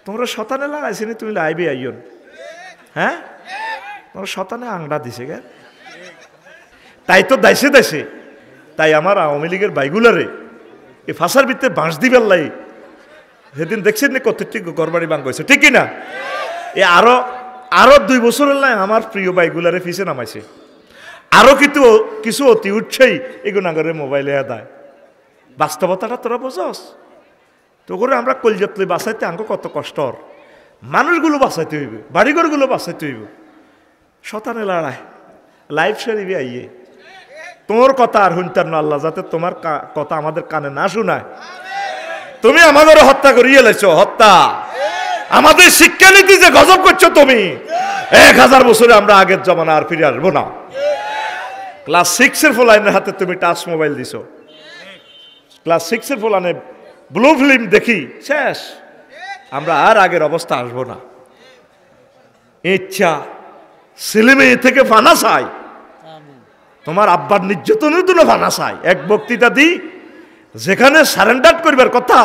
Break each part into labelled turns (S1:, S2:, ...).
S1: তোমরা শতানে লাগাইছে নি, তুমি লাইবে আইয়ন। হ্যাঁ, তোমরা শতানে আংড়া দিছে গে, তাই তো দাইছে দাইছে। তাই আমার আওয়ামী লীগের বাইগুলারে এই ফাঁসার ভিতরে বাঁশ দিবার লাই সেদিন দেখছেন না কত ঠিক ঘরবাড়ি বাং হয়েছে, ঠিক কিনা? এ আরো 2 বছরের লাই আমার প্রিয় বাইগুলারে ফিসে নামাইছে। আরো কিছু অতি উঠছেই এগুনাগরের মোবাইলে দেয়। বাস্তবতাটা তোরা বোঝস তো করে আমরা কলজাতলে বাঁচাইতে আঙ্গ কত কষ্টর, মানুষগুলো বাঁচাইতে হইব, বাড়িঘরগুলো বাঁচাইতে হইব। শতানে লড়াই লাইফ শরীফে আইয়ে তোমার কথা আর শুনতার না আল্লাহ, যাতে তোমার কথা আমাদের কানে না শোনায়। তুমি আমাদের হত্যা করিয়ে লেছ, হত্যা আমাদের শিক্ষানীতি যে গজব করছো তুমি। 1000 বছরে আমরা আগের জমানা আর ফিরে আসবো না। ক্লাস 6-এর ফলাইনের হাতে তুমি টাচ মোবাইল দিছো, ক্লাস 6-এর ফলানে ব্লু ফিল্ম দেখি শেষ, আমরা আর আগের অবস্থা আসবো না। ইচ্ছা ছেলে মেয়ে থেকে ফানা চাই, তোমার আব্বার নির্যাতনের জন্য ফানা চাই। এক বক্তৃতা দিই যেখানে সারেন্ডার করবার কথা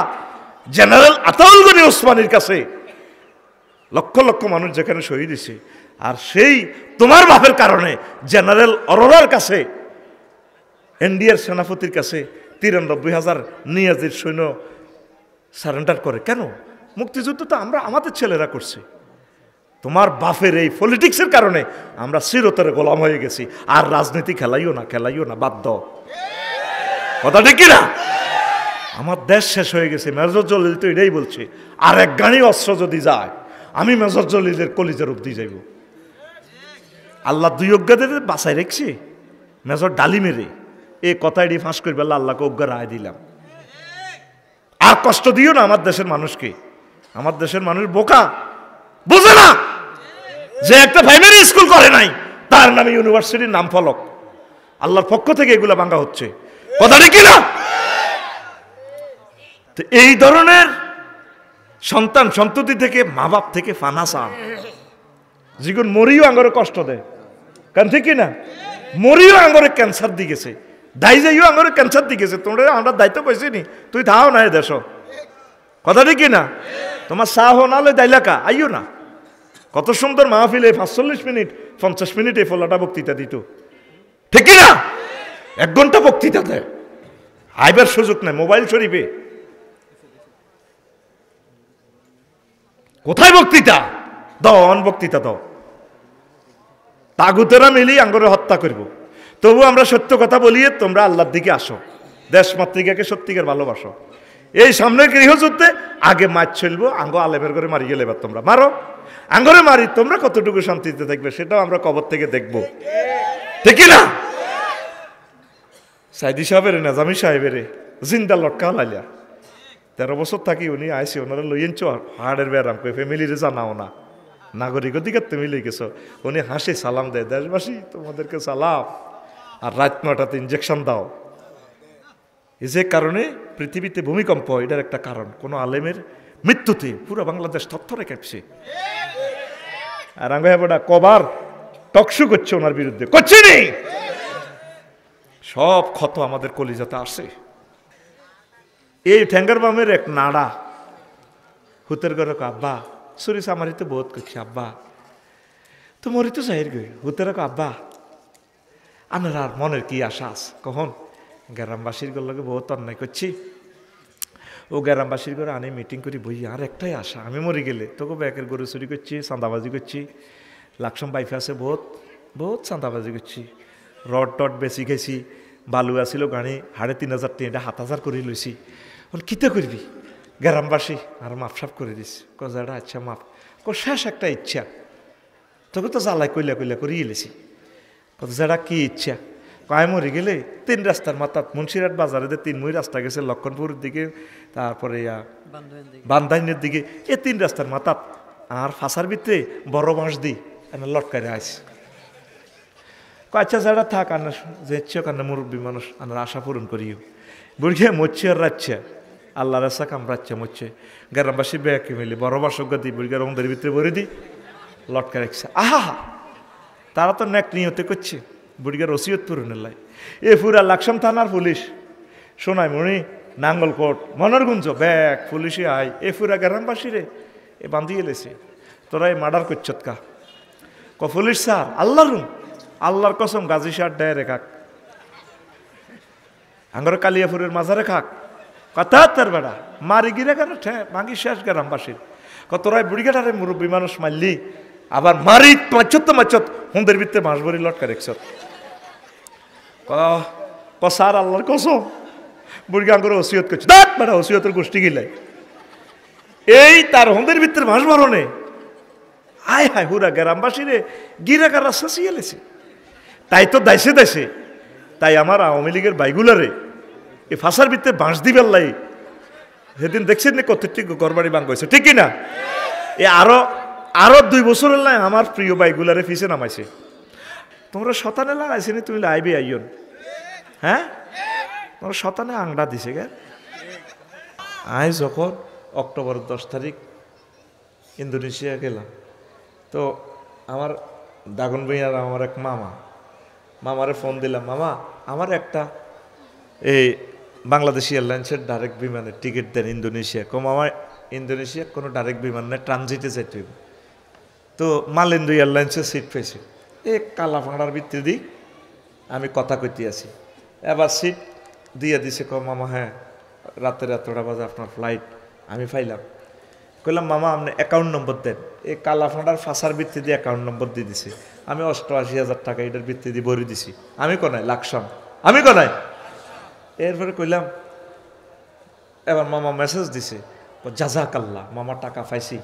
S1: জেনারেল আতাউল গনি ওসমানীর কাছে, লক্ষ লক্ষ মানুষ যেখানে শহীদ হয়েছে, আর সেই তোমার বাপের কারণে জেনারেল অরোরার কাছে, এনডিআর সেনাপতির কাছে 93,000 নিয়াজির সৈন্য সারেন্ডার করে কেন? মুক্তিযুদ্ধ তো আমাদের ছেলেরা করছে। তোমার বাপের এই পলিটিক্সের কারণে আমরা চিরতরে গোলাম হয়ে গেছি। আর রাজনীতি খেলাইও না, বাধ্য। কথা ঠিক কিনা? আমার দেশ শেষ হয়ে গেছে। মেজর জলিল তো এটাই বলছে, আর এক গাড়ি অস্ত্র যদি যায় আমি মেজর জলিলের কলিজার অব্দি যাইব। আল্লাহ 2 অজ্ঞাদের বাঁচাই রেখছি, মেজর ডালিমেরে এই কথাটি ফাঁস করবে আল্লাহকে অজ্ঞা রায় দিলাম। আর কষ্ট দিও না আমার দেশের মানুষকে। আমার দেশের মানুষ বোকা, বোঝে না যে একটা প্রাইমারি স্কুল করে নাই, তার নামে ইউনিভার্সিটির নাম ফলক। আল্লাহর পক্ষ থেকে এগুলো ভাঙা হচ্ছে। কথা ঠিক না? তো এই ধরনের সন্তান সন্ততি থেকে, মা বাপ থেকে ফানাসা যেগুলো মরিও আঙ্গরে কষ্ট দেয়, কারণ ঠিক না? মরিও আঙ্গরে ক্যান্সার দিয়ে গেছে, দাই যাইও আঙ্গরে ক্যান্সার দিয়ে গেছে। তোমরা আমরা দায়িত্ব পাইছি নি, তুই থাও না এ দেশ। কথা ঠিক না? তোমার সাহ নালে দাইলাকা আইও না। কত সুন্দর মাহফিলে 45 মিনিট 50 মিনিট এই ফলাটা বক্তৃতা দিত, ঠিক না? 1 ঘন্টা বক্তৃতা দেয়, আইবার সুযোগ নেই। মোবাইল শরীফে কোথায় বক্তৃতা দাও? বক্তৃতা দাও, তাগুতেরা মিলি আঙ্গরে হত্যা করব। তবু আমরা সত্য কথা বলিয়ে তোমরা আল্লাহর দিকে আসো, দেশ মাতৃকাকে সত্যিকার ভালোবাসো। এই সামনের গৃহযুদ্ধে আগে মাছ চলবো, আঙ্গ আলেমের করে মারি গেলে এবার তোমরা মারো, আঙ্গরে মারি, তোমরা কতটুকু শান্তিতে থাকবে সেটাও আমরা কবর থেকে দেখবো, ঠিক না? সাইদি সাহেবের নাজামি সাহেবের জিন্দা লটকা লাইলা 13 বছর থাকি উনি আইসি, ওনারা লইয়েন চ হাড়ের ব্যারাম করে ফ্যামিলিরে জানাও না, নাগরিক অধিকার তুমি লিখেছ। উনি হাসি সালাম দেয়, দেশবাসী তোমাদেরকে সালাম, আর রাত 9টাতে ইঞ্জেকশন দাও। এই যে কারণে পৃথিবীতে ভূমিকম্প, এটার একটা কারণ কোন আলেমের মৃত্যুতে পুরো বাংলাদেশ থরথরে কাঁপছে। আর আঙ্গা কবার টকশো করছে ওনার বিরুদ্ধে, করছে নি, সব ক্ষত আমাদের কলিজাতে আসে। এই ঠ্যাঙ্গার বামের এক নাড়া হুতের ঘরে আব্বা সরিস আমারই তো বোধ করছি, আব্বা তোমারই তো জাহির গে হুতের আব্বা আমার আর মনের কি আশা আছে কখন গ্রামবাসীর লগে বহুত অন্যায় করছি। ও গ্রামবাসীর ঘরে আনি মিটিং করি বই, আর একটাই আশা, আমি মরে গেলে তোকে ব্যাকের গরু চুরি করছি, চাঁদাবাজি করছি, লাকসম বাইফে আছে বহুত বহুত চাঁদাবাজি করছি, রড টড বেশি খেয়েছি, বালু আসিল গাড়ি 3,500 টাকা, এটা 7,000 করে লইছি। কিতে করবি? গ্রামবাসী আর মাফ সাফ করে দিস। কজাটা আচ্ছা মাফ শেষ একটা ইচ্ছা, তোকে তো জ্বালাই কইলা কইলা করে ইলেছি। কত যারা কি ইচ্ছা? কয় মরে গেলে 3 রাস্তার মাথাত মুন্সিরহাট বাজারে 3 মই রাস্তা গেছে, লক্ষণপুরের দিকে, তারপরে বান্দাইনের দিকে, এই 3 রাস্তার মাথাত আর ফাঁসার ভিতরে বড় বাঁশ দিই লটকারে আইস। আচ্ছা যারা থাক আনা যে ইচ্ছা কান্না মুরব্বী মানুষ আনার আশা পূরণ করিও। বুড়িয়ে মরছে আর রাচ্ছে আল্লাহ রাস্তা কামড়াচ্ছে মরছে। গ্রামবাসী ব্যাকে মিলে বড় বাসজ্ঞ দিই বুড়িকে রঙদের ভিতরে ভরে দিই, লটকা রাখছে। আহা তারা তো ন্যাক নিয়তে করছে বুড়িগার ওসিয়ত পূরণের লাই। এ পুরা লাকসাম থানার পুলিশ, সোনাইমণি, নাঙ্গলকোট, মনোরগুঞ্জ ব্যাগ পুলিশে আয়, এ পুরা গ্রামবাসী রে এ বান্ধিয়ে লেছে তোরা এই মার্ডার করছত কা পুলিশ স্যার আল্লাহর কসম গাজী শাহ ডায় রেখাক আঙ্গর কালিয়াপুরের মাজারে খাক কথা তার বেড়া মারি গিরে কেন ভাঙি শেষ গ্রামবাসীর তোরাই বুড়িঘাটারে মুরব্বী মানুষ মারলি আবার মারি মাচ্ছত হুঁদের ভিতরে মাস ভরি লটকা রেখছত স্যার আল্লাহর কসম বুড়ি আঙ্গরে ওসিয়ত করছে দেখ বেড়া ওসিয়তের গোষ্ঠী গিলাই এই তার হুঁদের ভিতরে মাস ভরণে আয় হায় হুরা গ্রামবাসীরে গিরা গারা শাসিয়ে লেছে তাই তো দেশে তাই আমার আওয়ামী লীগের বাইগুলারে এই ফাঁসার ভিতরে বাঁশ দিবেন লাই সেদিন দেখছেন না কত ঠিক ঘরবাড়ি ভাঙ গেছে ঠিক না এ আরো 2 বছরের লাই আমার প্রিয় বাইগুলারে ফিসে নামাইছে তোমরা শতানে লাগাইছে নি তুমি আইবি আইয়ন হ্যাঁ তোমরা শতানে আংড়া দিছে গে আই যখন অক্টোবর 10 তারিখ ইন্দোনেশিয়া গেলাম তো আমার দাগন ভাইয়ার আমার এক মামারে ফোন দিলাম মামা আমার একটা এই বাংলাদেশ এয়ারলাইন্সের ডাইরেক্ট বিমানের টিকিট দেন ইন্দোনেশিয়া মামা ইন্দোনেশিয়া কোনো ডাইরেক্ট বিমান নেই ট্রানজিটে যাইতে হইব তো মালেন্দু এয়ারলাইন্সের সিট পেয়েছি এই কালা ভাড়ার ভিত্তি দিই আমি কথা কইতে আছি এবার সিট দিয়ে দিছে মামা হ্যাঁ রাতের এতটা বাজে আপনার ফ্লাইট আমি পাইলাম কইলাম মামা আপনি অ্যাকাউন্ট নম্বর দেন এই কালা ফাঁড়ার ফাঁসার ভিত্তি দিয়ে অ্যাকাউন্ট নম্বর দিয়ে দিছি আমি 88,000 টাকা এটার ভিত্তি দিয়ে ভরে দিছি আমি কোনায় লাকসাম আমি কোনায় এরপরে কইলাম এবার মামা মেসেজ দিছে জাজাকাল্লাহ মামা টাকা পাইছি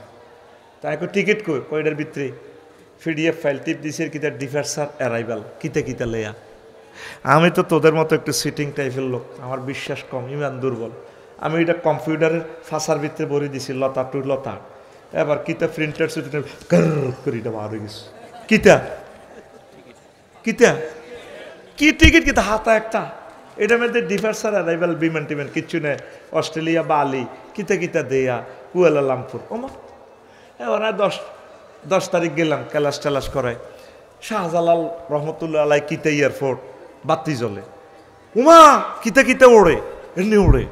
S1: তাই টিকিট কইটার ভিতরে পিডিএফ ফাইল টিপ দিছে কিতা ডিফারসার অ্যারাইভাল কিতা লেয়া আমি তো তোদের মতো একটু সিটিং টাইপের লোক আমার বিশ্বাস কম ইমান দুর্বল আমি এটা কম্পিউটারের ফাঁসার ভিতরে ভরে দিছি লতা টু লতা এবার কিতা প্রিন্টার করে এটা বার হয়ে গেছে কি টিকিট কিতা হাতা একটা এটার মধ্যে ডিফারসার অ্যারাইভাল বিমান টিমান কিচ্ছু নেই অস্ট্রেলিয়া বালি কিতা দেয়া কুয়ালালামপুর ওমা এবার 10 তারিখ গেলাম ক্যালাস টেলাস করায় শাহজালাল রহমতুল্লাহ আলাই কিতা এয়ারপোর্ট বাতি জ্বলে উমা কিতা ওড়ে এমনি ওড়ে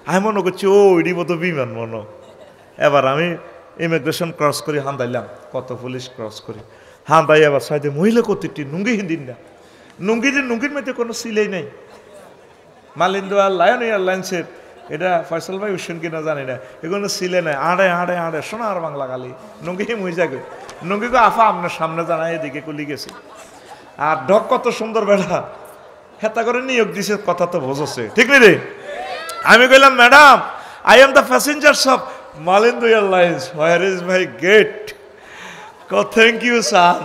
S1: আমি মনে করছি ও এডি মতো বিমান মনে এবার আমি ইমিগ্রেশন ক্রস করি হান্দাইলাম কত পুলিশ ক্রস করি হান্দাই এবার সাইডে মহিলা কতটি নুঙ্গি হিন্দিন না নুঙ্গির মধ্যে কোনো সিলাই নাই মালিন্দু আর লায়ন এয়ারলাইন্সের এটা ফয়সাল ভাই উসেন কিনা জানি না এগুলো সিলে নাই আড়ে সোনার বাংলা গালি নুঙ্গি মহিজাকে নুঙ্গি গো আফা আপনার সামনে জানাই এদিকে কুলি গেছে আর ঢক কত সুন্দর বেড়া হেতা করে নিয়োগ দিছে কথা তো বোঝছে ঠিক নেই রে আমি কইলাম madam I am the passengers of Malindo airlines where is my gate thank you sir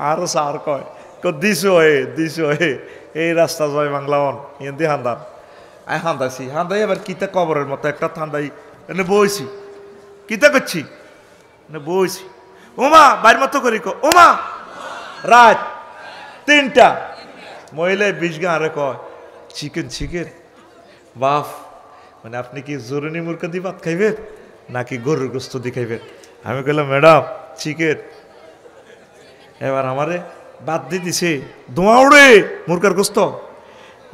S1: আরো স্যার কয় দিস হয়ে এই রাস্তা জয় বাংলা অন ইন্দি হান্দান আই হান্দাই এবার কিতা কবরের মতো একটা ঠান্ডাই এনে বইছি কিতা করছি বইছি ওমা বাইর মতো করি ওমা রাত 3টা মহিলায় 20 গা আরে কয় চিকেন বাফ মানে আপনি কি জরুরি মুরগি দিয়ে ভাত খাইবেন নাকি গরুর গোস্ত দিয়ে খাইবেন আমি কইলাম ম্যাডাম চিকেন এবার আমারে বাদ দিয়ে দিছে ধোঁয়া উড়ে মুরগার গোস্ত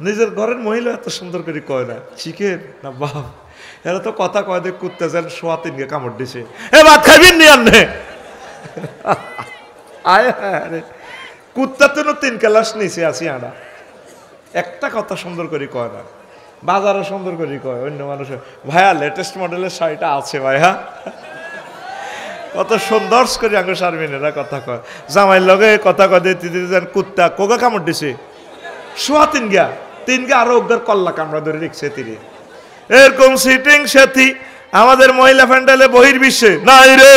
S1: নিজের ঘরের মহিলা এত সুন্দর করে কয় না চিকেন না বাপ এরা তো কথা কয় দেখ কুত্তে যেন সোয়া 3 গে কামড় দিছে এ ভাত খাইবেন নি আননে আয় আরে কুত্তা তো 3 ক্লাস নিচে আসি আড়া একটা কথা সুন্দর করে কয় না বাজারও সুন্দর করে কয় অন্য মানুষ ভাইয়া লেটেস্ট মডেলের শাড়িটা আছে ভাইয়া কত সুন্দর করে আগে শারমিনেরা কথা কয় জামাইয়ের লগে কথা কয় দিতে কুত্তা কোকা কামড় দিছে সোয়া 3 গা আরো ওগর কল্লা কামড়া ধরে রেখছে তিনি এরকম সিটিং সাথী আমাদের মহিলা প্যান্ডেলে বহির্বিশ্বে নাই রে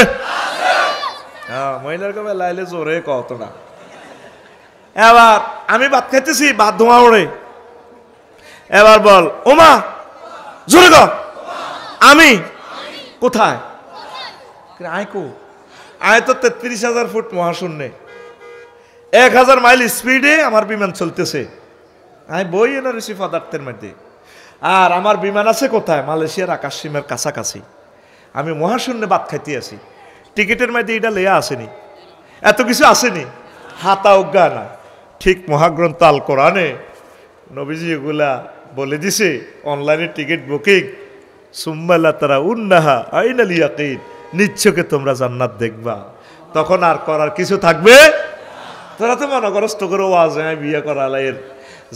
S1: হ্যাঁ মহিলার কবে লাইলে জোরে কত না এবার আমি ভাত খাইতেছি ভাত ধোঁয়া ওড়ে এবার বল ওমা জোরে গ আমি কোথায় আয় তো 33,000 ফুট মহাশূন্যে 1,000 মাইল স্পিডে আমার বিমান চলতেছে আমি বই এনে রয়েছি পদার্থের মধ্যে আর আমার বিমান আছে কোথায় মালয়েশিয়ার আকাশ সীমার কাছাকাছি আমি মহাশূন্যে ভাত খাইতে আছি টিকিটের মধ্যে এটা লেয়া আসেনি এত কিছু আসেনি হাতা অজ্ঞা না ঠিক মহাগ্রন্থ আল কোরআনে নবীজি এগুলা বলে দিছে অনলাইনে টিকিট বুকিং সুম্মাল্লা তারা উন্নাহা আইনাল ইয়াকিন নিচ্ছকে তোমরা জান্নাত দেখবা, তখন আর করার কিছু থাকবে। তোরা তো মনে করস তো করে ওয়াজ বিয়ে করালাইয়ের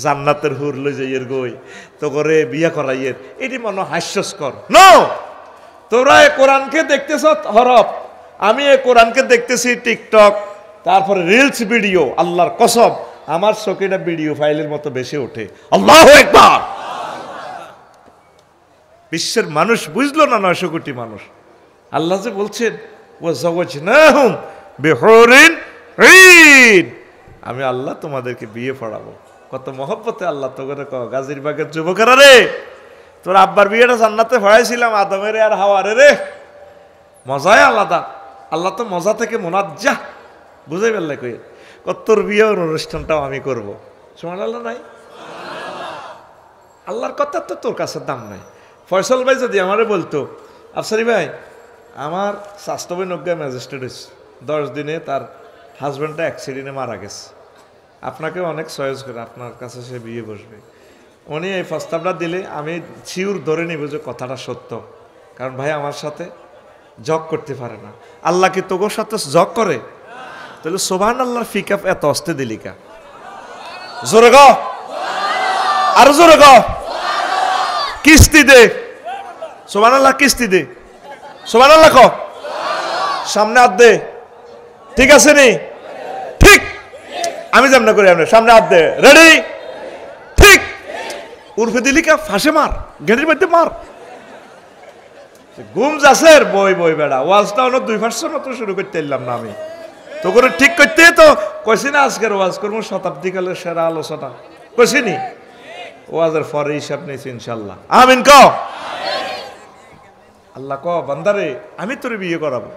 S1: জান্নাতের হুর লই যাইয়ের গই তো করে বিয়ে করাইয়ের, এটি মনে হাস্যস্কর। নো, তোরা এ কোরআনকে দেখতেছ হরফ, আমি এ কোরআনকে দেখতেছি টিকটক, তারপরে রিলস ভিডিও। আল্লাহর কসম আমার চোখেটা ভিডিও ফাইলের মতো বেশি ওঠে। আল্লাহু আকবার। বিশ্বের মানুষ বুঝলো না, 900 কোটি মানুষ। আল্লাহ যে বলছেন ওয়াজাওয়াজনাহুম বিহুরিন ঈন, আমি আল্লাহ তোমাদেরকে বিয়ে পড়াবো। কত মহব্বতে আল্লাহ তো করে গাজীরবাগের যুবকেরা রে, তোর আব্বার বিয়েটা জান্নাতে পড়াইছিলাম, আদমের আর হাওয়ারে রে, মজাই আলাদা। আল্লাহ তো মজা থেকে মোনাজ্জাহ, বুঝাই পারলে কই তোর বিয়ের অনুষ্ঠানটাও আমি করব। সুবহানাল্লাহ নাই? আল্লাহর কথা তো তোর কাছে দাম নাই। ফয়সাল ভাই যদি আমারে বলতো আফসারি ভাই আমার স্বাস্থ্যবান অজ্ঞা ম্যাজিস্ট্রেট হয়েছে, 10 দিনে তার হাজব্যান্ডটা অ্যাক্সিডেন্টে মারা গেছে, আপনাকে অনেক সহজ করে আপনার কাছে সে বিয়ে বসবে, উনি এই প্রস্তাবটা দিলে আমি শিওর ধরে নিব যে কথাটা সত্য। কারণ ভাই আমার সাথে জগ করতে পারে না। আল্লাহ কি তোর সাথে জগ করে? তাহলে সুবহানাল্লাহর ফিকাপ এত অস্তে দিলিকা, জোরে গো, আর জোরে গো, কিস্তি দে সুবহানাল্লাহ, কিস্তি দে সুবহানাল্লাহ, কো সামনে হাত দে, ঠিক আছে নি? ঠিক, আমি যেমন করি আমরা সামনে হাত দে, রেডি, ঠিক, উর্ফে দিলিকা ফাঁসে মার, গেটের মধ্যে মার। ঘুম যাসের বই বই বেড়া, ওয়াজটা অন্য 2% মতো শুরু করতে এলাম না আমি তো করে, ঠিক করতে তো কইছি না আজকের ওয়াজ করবো শতাব্দীকালের সেরা আলোচনা, কইছি নি? ওয়াজের পরে হিসাব নিয়েছি ইনশাল্লাহ। আমিন ক আল্লাহ ক বান্দারে আমি তোর বিয়ে করাবো।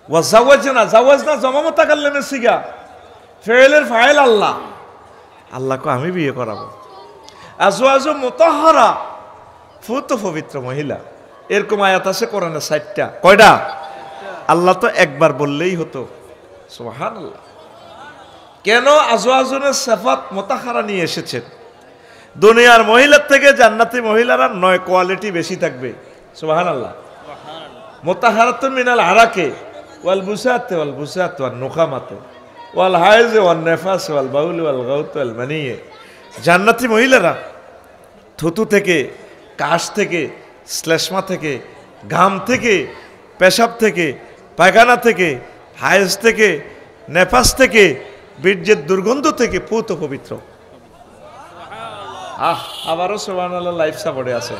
S1: ওয়াজাওয়াজনা, জাওয়াজনা জমা মুতাকাল্লিমের সিগা, ফেলের ফাইল আল্লাহ। আল্লাহ ক আমি বিয়ে করাবো। আজওয়াজু মুতাহহারা, ফুত পবিত্র মহিলা। এরকম আয়াত আছে কোরআনে 60টা। কয়টা? আল্লাহ তো একবার বললেই হতো। সুবহানাল্লাহ। কেন আজওয়াজুনের সিফাত মুতাহহারা নিয়ে এসেছেন? দুনিয়ার মহিলার থেকে জান্নাতি মহিলারা 9 কোয়ালিটি বেশি থাকবে। সুবহানাল্লাহ। মুতাহহারাতুন মিনাল আরাকে ওয়াল বুসাত ওয়াল বুসাত ওয়ান নুখামাত ওয়াল হাইজ ওয়ান নিফাস ওয়াল বাউল ওয়াল গাউত ওয়াল মানিয়ে। জান্নাতি মহিলারা থুতু থেকে, কাশ থেকে, শ্লেষ্মা থেকে, ঘাম থেকে, পেশাব থেকে, পায়খানা থেকে, হাইজ থেকে, নেফাস থেকে, বীর্যের দুর্গন্ধ থেকে পুত পবিত্র। আবারও সুবহানাল্লাহ লাইফ সাপোর্টে আছে।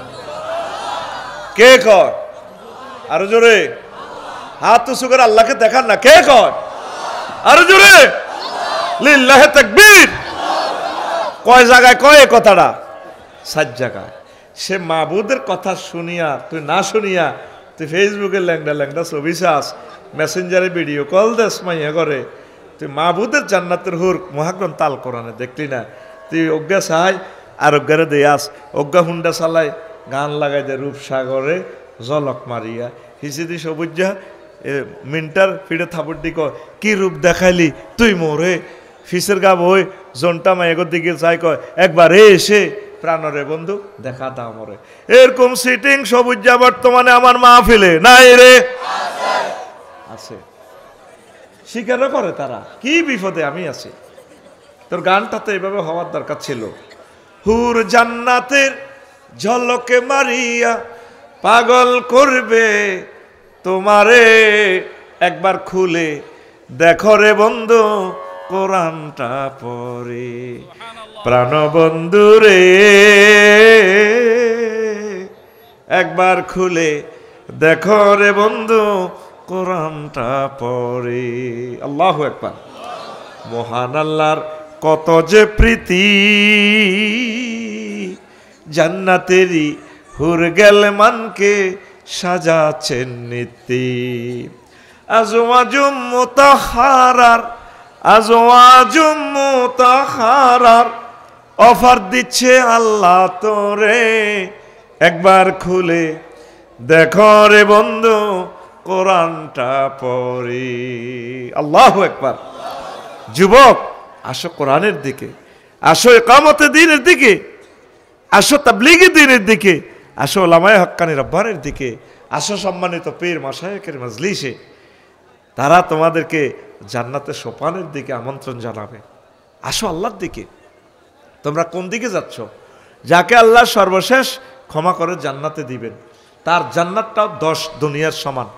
S1: কে কয়? আরো জোরে হাত উঁচু করে আল্লাহকে দেখান না, কে কয়? আরো জোরে লিল্লাহি তাকবীর। কয় জায়গায় কয় এই কথাটা? 7 জায়গায়। সে মাবুদের কথা শুনিয়া তুই না শুনিয়া তুই ফেসবুকে ল্যাংডা ল্যাংডা ছবি চাস, মেসেঞ্জারে ভিডিও কল দেস মাইয়া করে, তুই মাবুদের জান্নাতের হুর মহাগ্রন্থ তাল কোরআনে দেখলি না? তুই অজ্ঞা চাই আর অজ্ঞারে দেয়াস, অজ্ঞা হুন্ডা চালাই গান লাগাই দে রূপসাগরে জলক মারিয়া হিসিদি সবুজা মিন্টার ফিরে থাপড় দিক কি রূপ দেখাইলি তুই মোরে ফিসের গা বই জনটা মায়েগর দিকে চাই কয় একবার এসে প্রাণরে বন্ধু দেখা দাও মরে। এরকম সিটিং সবুজা বর্তমানে আমার মাহফিলে নাই রে, আছে। স্বীকারও করে তারা, কি বিপদে আমি আছি। তোর গানটা তো এভাবে হওয়ার দরকার ছিল। হুর জান্নাতের ঝলকে মারিয়া পাগল করবে তোমারে, একবার খুলে দেখো রে বন্ধু কোরআনটা পড়ে। প্রাণ বন্ধু রে একবার খুলে দেখো রে বন্ধু কোরআনটা পড়ে। আল্লাহু আকবার। মহান আল্লাহর কত যে প্রীতি, জান্নাতেরই হুর গেল মানকে সাজাচ্ছেন নীতি। আজওয়াজুম মুতাহহারার, আজওয়াজুম মুতাহহারার অফার দিচ্ছে আল্লাহ তোরে, একবার খুলে দেখো রে বন্ধু কোরআনটা পড়ি। আল্লাহু আকবার। যুবক আসো কোরআনের দিকে, আসো ইকামতে দ্বীনের দিকে, আসো তাবলীগে দ্বীনের দিকে, আসো উলামায়ে হক্কানি রব্বানির দিকে, আসো সম্মানিত পীর মাশায়েখের মজলিসে, তারা তোমাদেরকে জান্নাতের সোপানের দিকে আমন্ত্রণ জানাবে। আসো আল্লাহর দিকে। তোমরা কোন দিকে যাচ্ছ? যাকে আল্লাহ সর্বশেষ ক্ষমা করে জান্নাতে দিবেন, তার জান্নাতটাও 10 দুনিয়ার সমান।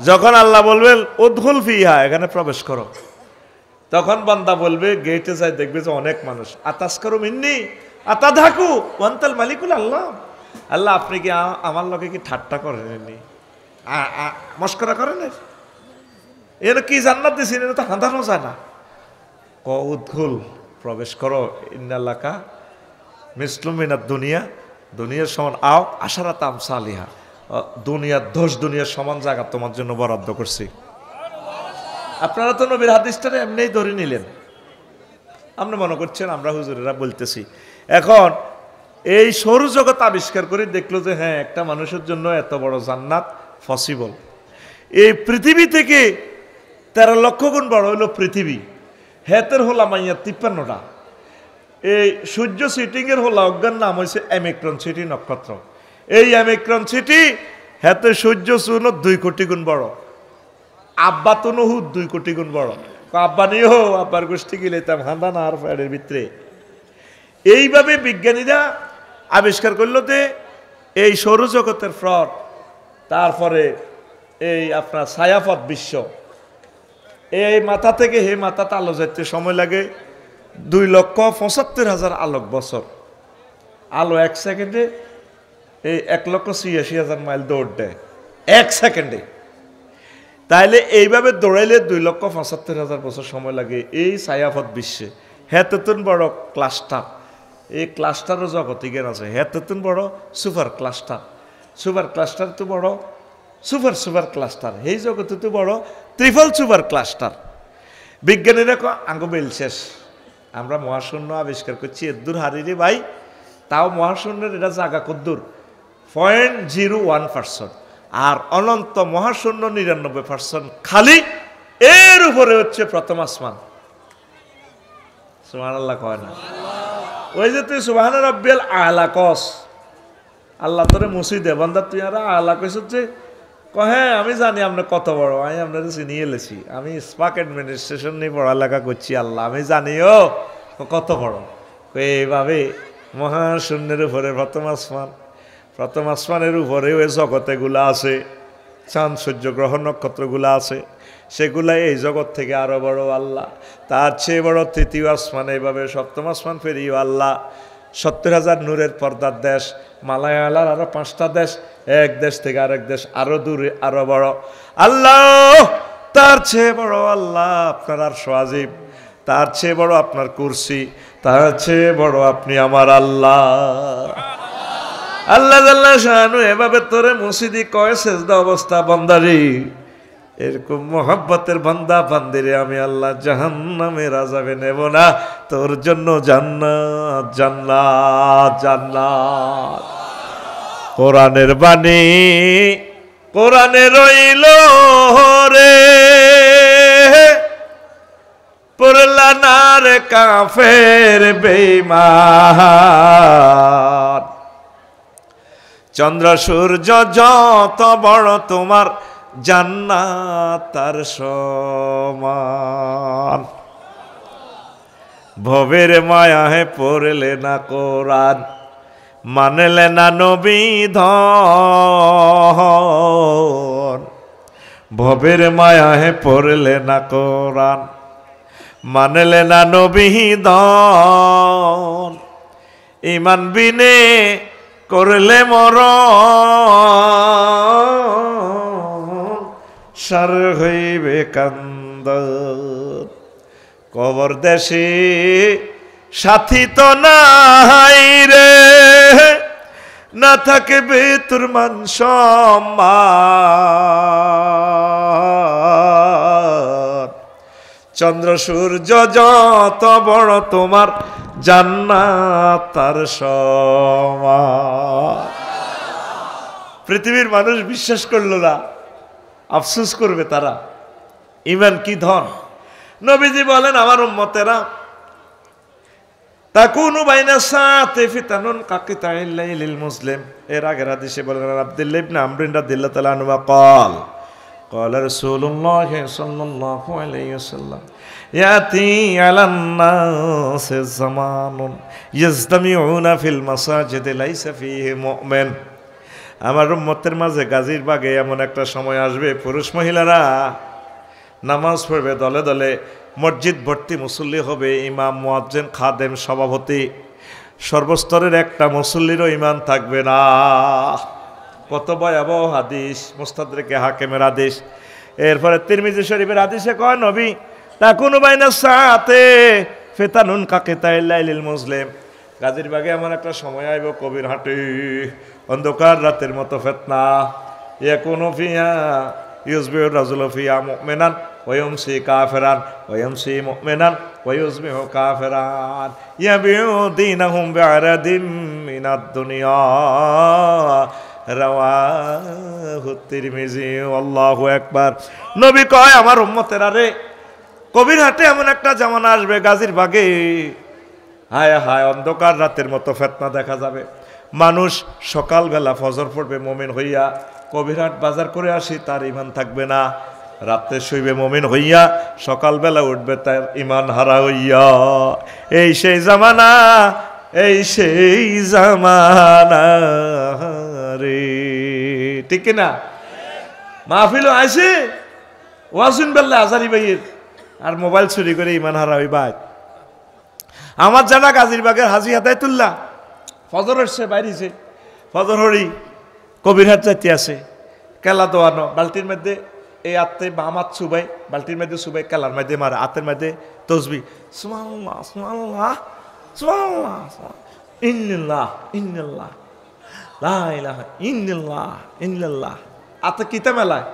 S1: যখন আল্লাহ বলবেন উদখুল ফিহা, এখানে প্রবেশ করো, তখন বান্দা বলবে, গেটে যায় দেখবে যে অনেক মানুষ, আতাসকারু মিন্নি আতাধাকু ওয়ান্তাল মালিকুল আল্লাহ। আল্লাহ আপনি কি আমার লোকে কি ঠাট্টা করেননি, মস্করা করেন? এর কি জান্নাত দিয়েছেন, এটা তো হাঁদানো যায় না। উদখুল, প্রবেশ করো, ইন্নাল্লাকা মিসলুমিনাত দুনিয়া, দুনিয়ার সমান আও আশারাত আমসালিহা, দুনিয়ার 10 দুনিয়ার সমান জায়গা তোমার জন্য বরাদ্দ করছি। আপনারা তো নবীর হাদিসটারে এমনিই ধরে নিলেন, আপনি মনে করছেন আমরা হুজুরেরা বলতেছি। এখন এই সৌরজগৎ আবিষ্কার করে দেখলো যে হ্যাঁ, একটা মানুষের জন্য এত বড় জান্নাত পসিবল। এই পৃথিবী থেকে 13 লক্ষ গুণ বড় হলো পৃথিবী। হেতের হোলা মাইয়া 53টা। এই সূর্য সিটিংয়ের হোলা অজ্ঞান নাম হয়েছে অ্যামিক্রন সিটি নক্ষত্র। এই অ্যামিক্রন সিটি হেতে সূর্য চুন 2 কোটি গুণ বড়। আব্বা তো নহু 2 কোটি গুণ বড়। আব্বা নিয়ে হো, আব্বার গোষ্ঠী গেলে তাম হাঁদা না আর ফ্যাডের ভিতরে। এইভাবে বিজ্ঞানীরা আবিষ্কার করলো যে এই সৌরজগতের ফ্রড, তারপরে এই আপনার ছায়াপথ বিশ্ব, এই মাথা থেকে হে মাথাতে আলো যাইতে সময় লাগে 2,75,000 আলোক বছর। আলো 1 সেকেন্ডে এই 1,86,000 মাইল দৌড় দেয় 1 সেকেন্ডে। তাইলে এইভাবে দৌড়াইলে 2,75,000 বছর সময় লাগে এই ছায়াপথ বিশ্বে। হেততুন বড় ক্লাস্টার, এই ক্লাস্টারও জগতে জ্ঞান আছে। হেততুন বড় সুপার ক্লাস্টার, সুপার ক্লাস্টার তো বড় সুপার সুপার ক্লাস্টার, এই জগতে তো বড় ট্রিপল সুপার ক্লাস্টার। বিজ্ঞানীরা আঙ্গ বেল শেষ, আমরা মহাশূন্য আবিষ্কার করছি এদ্দুর হারিরে ভাই, তাও মহাশূন্যের এটা জায়গা কদ্দুর 0.01%, আর অনন্ত মহাশূন্য 99% খালি। এর উপরে হচ্ছে প্রথম আসমান। সুবহানাল্লাহ কয় না? ওই যে তুই সুবহান রাব্বিয়াল আলা কস, আল্লাহ তোরে মুসি দে বান্দা, তুই আর আলা কইছ যে হ্যাঁ আমি জানি আপনি কত বড়, আমি আপনার চিনিয়ে এলেছি, আমি স্পাক অ্যাডমিনিস্ট্রেশন নিয়ে পড়ালেখা করছি, আল্লাহ আমি জানিও কত বড়। এইভাবে মহাশূন্যের উপরে প্রথম আসমান, প্রথম আসমানের উপরে ওই জগতেগুলা আছে, চাঁদ সূর্য গ্রহ নক্ষত্রগুলা আছে, সেগুলা এই জগৎ থেকে আরো বড় আল্লাহ। তার চেয়ে বড় তৃতীয় আসমান, এইভাবে সপ্তম আসমান ফেরিও আল্লাহ। 70,000 নূরের পর্দার দেশ মালায়ালার আরো 5টা দেশ, এক দেশ থেকে আরেক দেশ আরো দূরে আরো বড় আল্লাহ। তার চেয়ে বড় আল্লাহ আপনার আরশ আজিম, তার চেয়ে বড় আপনার কুরসি, তার চেয়ে বড় আপনি আমার আল্লাহ। আল্লাহ জাল্লা শানু এভাবে তোরে মসজিদি কয় সেজদা অবস্থা, বান্দারি এরকম মোহাব্বতের বান্দা বান্দিরে আমি আল্লাহ জাহান্নামের আযাবে নেব না, তোর জন্য জান্নাত জান্নাত জান্নাত। কোরআনের বাণী কোরআনে রইল রে, পড়লা না রে কাফের বেঈমান। চন্দ্র সূর্য যত বড় তোমার জান্নাত তার সমান। ভবের মায়াহে পড়লে না কোরআন, মানলে না নবী ধন। ভবের মায়াহে পড়লে না কোরআন, মানলে না নবী ধন। ইমান বিনে করলে মরণ, সার হইবে কান্দন। কবর দেশে সাথী তো নাই রে, না থাকবে তোর মান সম্মান। চন্দ্র সূর্য যত বড় তোমার জান্নাত তার সমান। পৃথিবীর মানুষ বিশ্বাস করলো না, আফসোস করবে তারা। ঈমান কি ধন। নবীজি বলেন আমার উম্মতেরা তাকুনু বাইনা সাআতি ফিতানুন কাকিতাইল লাইলিল মুসলিম। এর আগের হাদিসে বলেন আব্দুল্লাহ ইবনে আমর রাদিয়াল্লাহু তাআলা আনহু قال قال رسول الله صلى الله عليه وسلم ياتي على الناس زمان يجتمعون في المساجد ليس فيه مؤمن। আমার উম্মতের মাঝে গাজীর বাগে এমন একটা সময় আসবে, পুরুষ মহিলারা নামাজ পড়বে দলে দলে, মসজিদ ভর্তি মুসল্লি হবে, ইমাম, মুয়াজ্জিন, খাদেম, সভাপতি, সর্বস্তরের একটা মুসল্লিরও ইমান থাকবে না। কত ভয়াবহ হাদিস, মুস্তাদরিকে হাকিমের হাদিস। এরপরে তিরমিজি শরীফের হাদিসে কয় নবী তাকুনু বাইনা সাআতি ফিতানুন কাকিতাইল লাইলিল মুসলিম। গাজীর বাগে এমন একটা সময় আইব, কবির হাটে অন্ধকার রাতের মতো ফিতনা। ইয়াকুনু ফিহা ইউসবিহু রাজুলু ফিহা মুমিনান ওয়া ইউমসি কাফিরান ওয়া ইউমসি মুমিনান ওয়া ইউসবিহু কাফিরান ইয়াবিউ দীনাহুম বিআরাদিম মিনাদ দুনিয়া। রাওয়াহু তিরমিজি। আল্লাহু আকবার। নবী কয় আমার উম্মতেরা রে, কবির হাটে এমন একটা জামানা আসবে গাজীর বাগে, হায় হায় অন্ধকার রাতের মতো ফিতনা দেখা যাবে। মানুষ সকালবেলা ফজর পড়বে মুমিন হইয়া, কবিরহাট বাজার করে আসি, তার ইমান থাকবে না। রাতে শুইবে মুমিন হইয়া, সকালবেলা উঠবে তার ইমান হারা হইয়া। এই সেই জামানা, এই সেই জামানা রে, ঠিক না? মাহফিল আইছে ওয়াজুন বেল্লা আজারি ভাইয়ের, আর মোবাইল চুরি করে ইমান হারা হই ভাই। আমার জানা গাজীর বাগের হাজি হাদায়তুল্লাহ ফজর হচ্ছে বাইরেছে, ফজর হরি কবিরহাট যাইতে আছে, কেলা দোয়ানো বালতির মধ্যে এই আত্মে বামাত সুবাই, বালতির মধ্যে সুবাই, কেলার মধ্যে মারে, হাতের মধ্যে তসবি, সুবহানাল্লাহ সুবহানাল্লাহ সুবহানাল্লাহ ইন্নাল্লাহ ইন্নাল্লাহ লা ইলাহা ইল্লাল্লাহ ইল্লাল্লাহ। আতে কিতা মেলায়,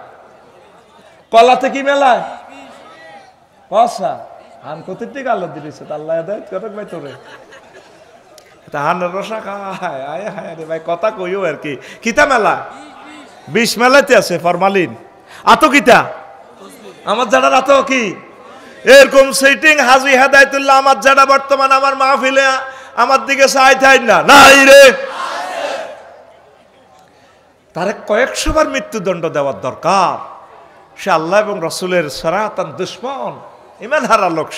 S1: কলাতে কি মেলায়? কসা হান কতির দিকে আল্লাহ দিয়েছে, আল্লাহ দেয় কত ভাই তোরে হানের রসা খায়। আয় হায় রে ভাই, কথা কইও আর কি। কিতা মেলা? বিষ মেলাতে আছে ফরমালিন। আতো কিতা আমার জানার আতো কি এরকম সেটিং হাজি হেদায়েতুল্লাহ আমার জানা বর্তমান আমার মাহফিলে আমার দিকে চাই থাই না নাই রে, তারে কয়েকশো বার মৃত্যুদণ্ড দেওয়ার দরকার। সে আল্লাহ এবং রসুলের সরাতান দুশ্মন, ইমান হারা লোক।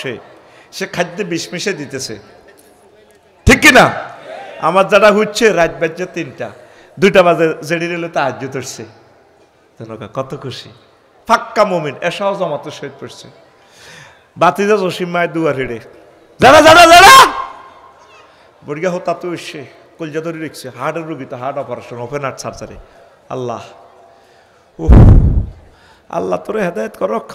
S1: সে খাদ্যে বিষ মিশে দিতেছে, ঠিক কিনা? আমার যারা হচ্ছে রাত বাজছে 3টা, 2টা বাজে জেডি রেলে তাহাজ্জুদ উঠছে, কত খুশি। ফাক্কা মুমিন এসাও জমাত শহীদ পড়ছে। বাতিজা জসিম মায়ের দুয়ার হেড়ে যারা যারা যারা বড়িয়া হতা তো এসছে, কলজা ধরে রেখছে, হার্টের রুগী তো, heart operation, open heart surgery. Allah Allah তোরে হেদায়েত করক।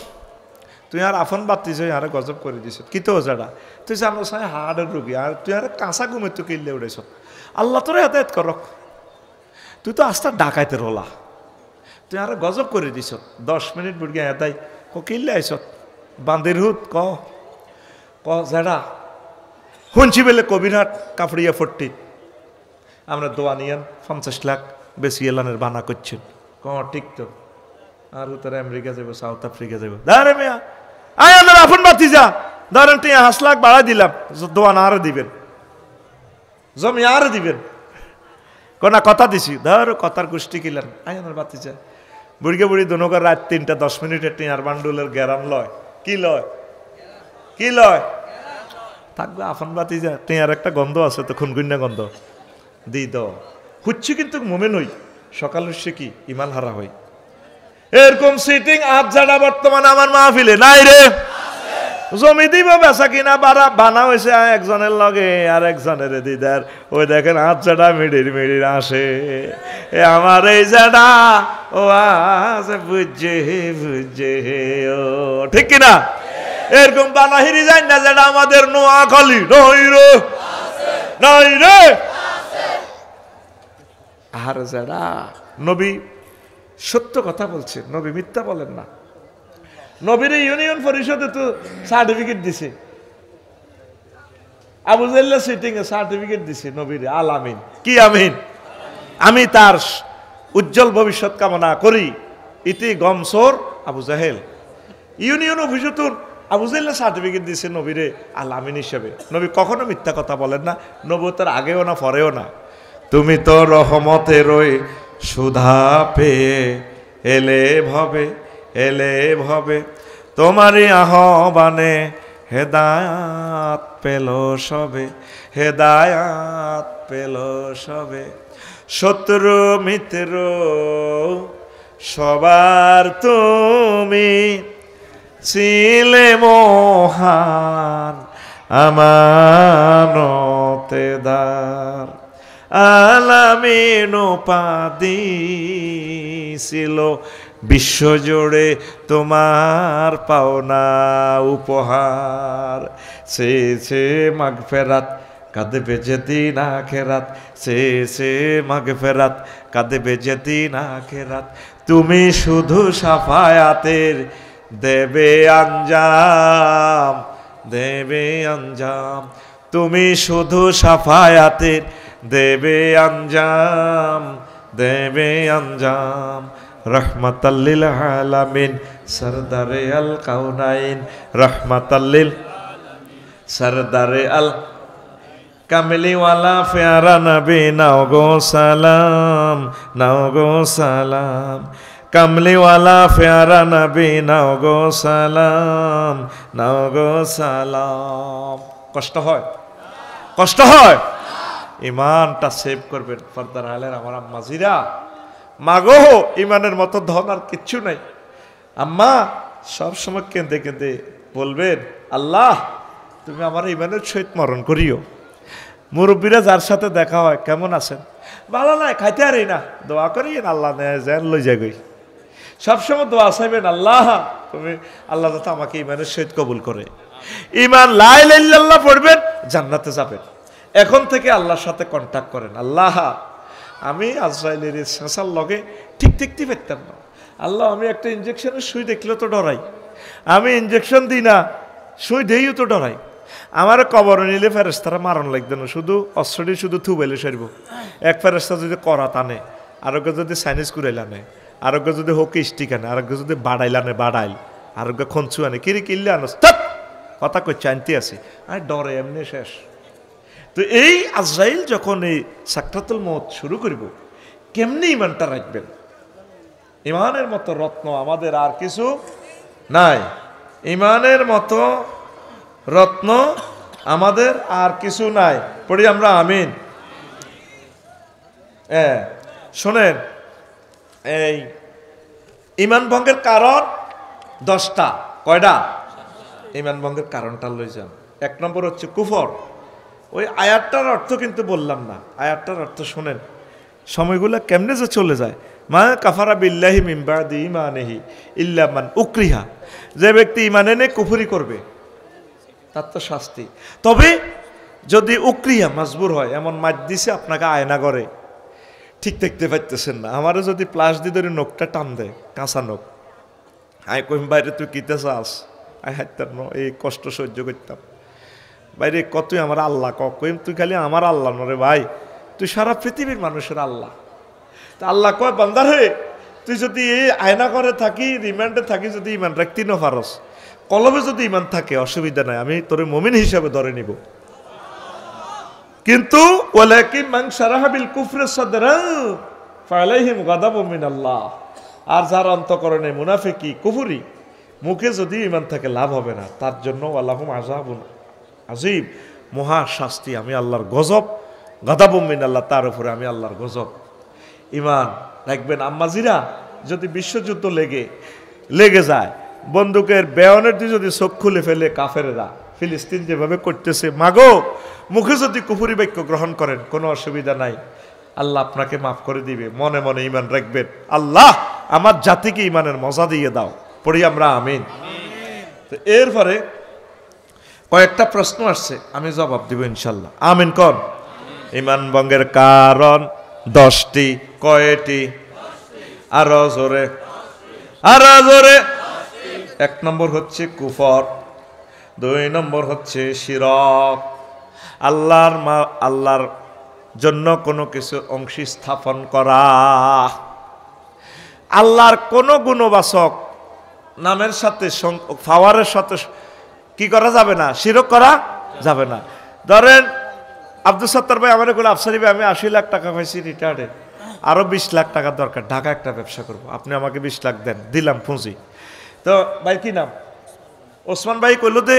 S1: তুই আর আফন বাতিস আরে গজব করে দিছ কি তো যারা তুই জানো সাই হার্টের রুগী, আর তুই আর কাঁচা ঘুমে তুই কিনলে উঠেছ। আল্লাহ তোরে হেদায়েত করক। তুই তো আস্তা ডাকাইতে রোলা, তুই আর গজব করে দিছ। 10 মিনিট বুড়িয়া হেদাই কিনলে আইস বান্দির হুত ক যারা শুনছি বেলে কবিরহাট কাপড়িয়া 40 আমরা দোয়া নিয়েন 50 লাখ বেশি এলানের বানা করছেন। ঠিক তো, আর তারা আমেরিকা যাবো, সাউথ আফ্রিকা যাবো। দাঁড়ে মেয়া আয় আমার আপন বাতি যা ধরেন, তুই 5 লাখ বাড়াই দিলাম, দোয়া না আরো দিবেন, জমি আরো দিবেন, কোনা কথা দিছি, ধর কথার গোষ্ঠী কিলেন। আয় আমার বাতি যা বুড়িকে বুড়ি দোনকার রাত 3টা 10 মিনিটের টিয়ার বান্ডুলের গ্যারাম লয়, কি লয়, কি লয় থাকবে আফন বাতি যা। টিয়ার একটা গন্ধ আছে তো, খুনগুন্না গন্ধ দি দ হুচ্ছি, কিন্তু মোমেন হই সকাল হচ্ছে কি ইমান হারা হই। এরকম সিটিং আজ যারা বর্তমান আমার মাহফিলে নাই রে, জমি দিব বেচা কিনা বানা হয়েছে একজনের লগে আর একজনের দিদার। ওই দেখেন আজ যারা মিডির মিডির আসে, আমার এই যারা ও আছে বুঝে বুঝে ও, ঠিক কিনা? এরকম বানাহিরি যায় না যেটা আমাদের নোয়াখালী নই রে, নাই রে। আর যারা নবী সত্য কথা বলছে, নবী মিথ্যা বলেন না। নবীর ইউনিয়ন পরিষদে তো সার্টিফিকেট দিছে, আবু জাহেল সিটিং এ সার্টিফিকেট দিছে নবীর, আল আমিন। কি আমিন? আমি তার উজ্জ্বল ভবিষ্যৎ কামনা করি। ইতি গমসোর আবু জাহেল। ইউনিয়ন অফিসে তোর আবু জাহেল সার্টিফিকেট দিয়েছে নবীরে আল আমিন হিসেবে। নবী কখনো মিথ্যা কথা বলেন না, নবুয়তের আগেও না পরেও না। তুমি তো রহমতেরই সুধা পেয়ে এলে ভবে, তোমারই আহ্বানে হেদায়াত পেল সবে, শত্রু মিত্র সবার তুমি ছিলে মহান আমানতেদার, আলামিন উপাধি ছিল বিশ্বজুড়ে তোমার পাওনা উপহার। সে মাগফিরাত কাঁদবে যেদিন আখিরাত, সে মাগফিরাত কাঁদবে যেদিন আখিরাত, তুমি শুধু সাফায়াতের দেবে আঞ্জাম, তুমি শুধু সাফায়াতের দেবে আঞ্জাম, রহমাতাল্লিল আলামিন সরদারে আল কাউনাইন, রহমাতাল্লিল সরদারে আল কামলিওয়ালা প্যারা নবী নাও গো সালাম, কামলিওয়ালা প্যারা নবী নাও গো সালাম। কষ্ট হয় ইমানটা সেভ করবেন। ফরদার আলের আমার আম্মাজিরা, মাগো ইমানের মতো ধন আর কিচ্ছু নাই। আম্মা সবসময় কেঁদে কেঁদে বলবেন, আল্লাহ তুমি আমার ইমানের সহিত মরণ করিও। মুরব্বীরা যার সাথে দেখা হয়, কেমন আছেন? ভালো নাই, খাইতে আরি না, দোয়া করিয়েন আল্লাহ নেয় যেন লই যাগই। সবসময় দোয়া চাইবেন, আল্লাহ তুমি আল্লাহ যাতে আমাকে ইমানের সহিত কবুল করে। ইমান লা ইলাহা ইল্লাল্লাহ পড়বেন, জান্নাতে যাবেন। এখন থেকে আল্লাহর সাথে কন্ট্যাক্ট করেন। আল্লাহ আমি আজরাইলের শেষার লগে ঠিক দেখতে পারতাম না, আল্লাহ আমি একটা ইঞ্জেকশনের সুই দেখলেও তো ডরাই, আমি ইঞ্জেকশন দিই না, সুই দেইও তো ডরাই। আমার কবর নিলে ফেরেস্তারা মারণ লাগবে না, শুধু অস্ত্রটি শুধু থুবেলে সারব। এক ফেরেস্তা যদি করা টানে, আরোগ্য যদি সাইনিস কুড়াইল আনে, আরোগ্য যদি হকি স্টিক আনে, আরোগ্য যদি বাড়াইল আনে বাড়াইল, আরোগ্য খঞ্চু আনে, কিরি কিনলে আনো কথা করছে আনতে আসি, আর ডরে এমনি শেষ। তো এই আজরাইল যখন এই সাকরাতুল মউত শুরু করব, কেমনি ইমানটা রাখবেন? ইমানের মতো রত্ন আমাদের আর কিছু নাই, ইমানের মতো রত্ন আমাদের আর কিছু নাই। পড়ি আমরা আমিন। শোনেন, এই ইমান ভঙ্গের কারণ 10টা। কয়টা? ইমান ভঙ্গের কারণটা লই যান। 1 নম্বর হচ্ছে কুফর। ওই আয়াতটার অর্থ কিন্তু বললাম না, আয়াতটার অর্থ শোনেন, সময়গুলো কেমনে যে চলে যায়। মা কাফারা বিল্লাহি মিন বাদি ঈমানিহি ইল্লা মান উকরিহা, যে ব্যক্তি ঈমান এনে কুফরি করবে তার তো শাস্তি। তবে যদি উকরিহা মাজবুর হয়, এমন মার দিছে আপনাকে আয়না করে ঠিক দেখতে পাইতেছেন না, আমারও যদি প্লাস দিয়ে ধরে নখটা টান দেয়, কাঁচা নখ, আয় কইম বাইরে তুই কিতে চাস, আয় হাইতার ন, এই কষ্ট সহ্য করতাম বাইরে কতই আমার আল্লাহ কইম, তুই খালি আমার আল্লাহ নরে ভাই, তুই সারা পৃথিবীর মানুষের আল্লাহ। তা আল্লাহ কয় বান্দার হে, তুই যদি এই আয়না করে থাকি, রিমান্ডে থাকি, যদি ইমান রাখতি না পারস, কলবে যদি ইমান থাকে অসুবিধা নাই, আমি তোর মুমিন হিসাবে ধরে নিব। কিন্তু ওয়ালাকিন মান শারাহা বিল কুফরি সাদরান ফালাইহিম গাদাবুম মিনাল্লাহ, আর যার অন্তঃকরণে মুনাফিকি কুফরি, মুখে যদি ইমান থাকে লাভ হবে না, তার জন্য ওয়ালাহুম আযাবুন আযীম, মহা শাস্তি, আমি আল্লাহর গজব, গাদাবুম মিনাল্লাহ, তার উপরে আমি আল্লাহর গজব। ইমান রাখবেন। আম্মাজিরা, যদি বিশ্বযুদ্ধ লেগে যায়, বন্দুকের বেয়নের দিয়ে যদি চোখ খুলে ফেলে কাফেরেরা, ফিলিস্তিন যেভাবে করতেছে, মাগো মুখে যদি কুফরি বাক্য গ্রহণ করেন কোনো অসুবিধা নাই, আল্লাহ আপনাকে মাফ করে দিবে। মনে মনে ইমান রাখবেন, আল্লাহ আমার জাতিকে ইমানের মজা দিয়ে দাও। পড়ি আমরা আমিন। তো এরপরে কয়েকটা প্রশ্ন আসছে, আমি জবাব দিব ইনশাল্লাহ। আমিন কন। ইমান ভঙ্গের কারণ 10টি। কয়টি? আরো জোরে, আরো জোরে। 1 নম্বর হচ্ছে কুফর, 2 নম্বর হচ্ছে শিরক, আল্লাহর জন্য কোনো কিছু অংশী স্থাপন করা, আল্লাহর কোনো গুণবাচক নামের সাথে পাওয়ারের সাথে কি করা যাবে না, শিরক করা যাবে না। ধরেন আব্দুল সত্তার ভাই আমার বলে, আফসারি ভাই আমি 80 লাখ টাকা পাইছি রিটায়ার্ডে, আরো 20 লাখ টাকা দরকার, ঢাকা একটা ব্যবসা করব, আপনি আমাকে 20 লাখ দেন। দিলাম পুঁজি। তো ভাই কি নাম? ওসমান ভাই কইল দে,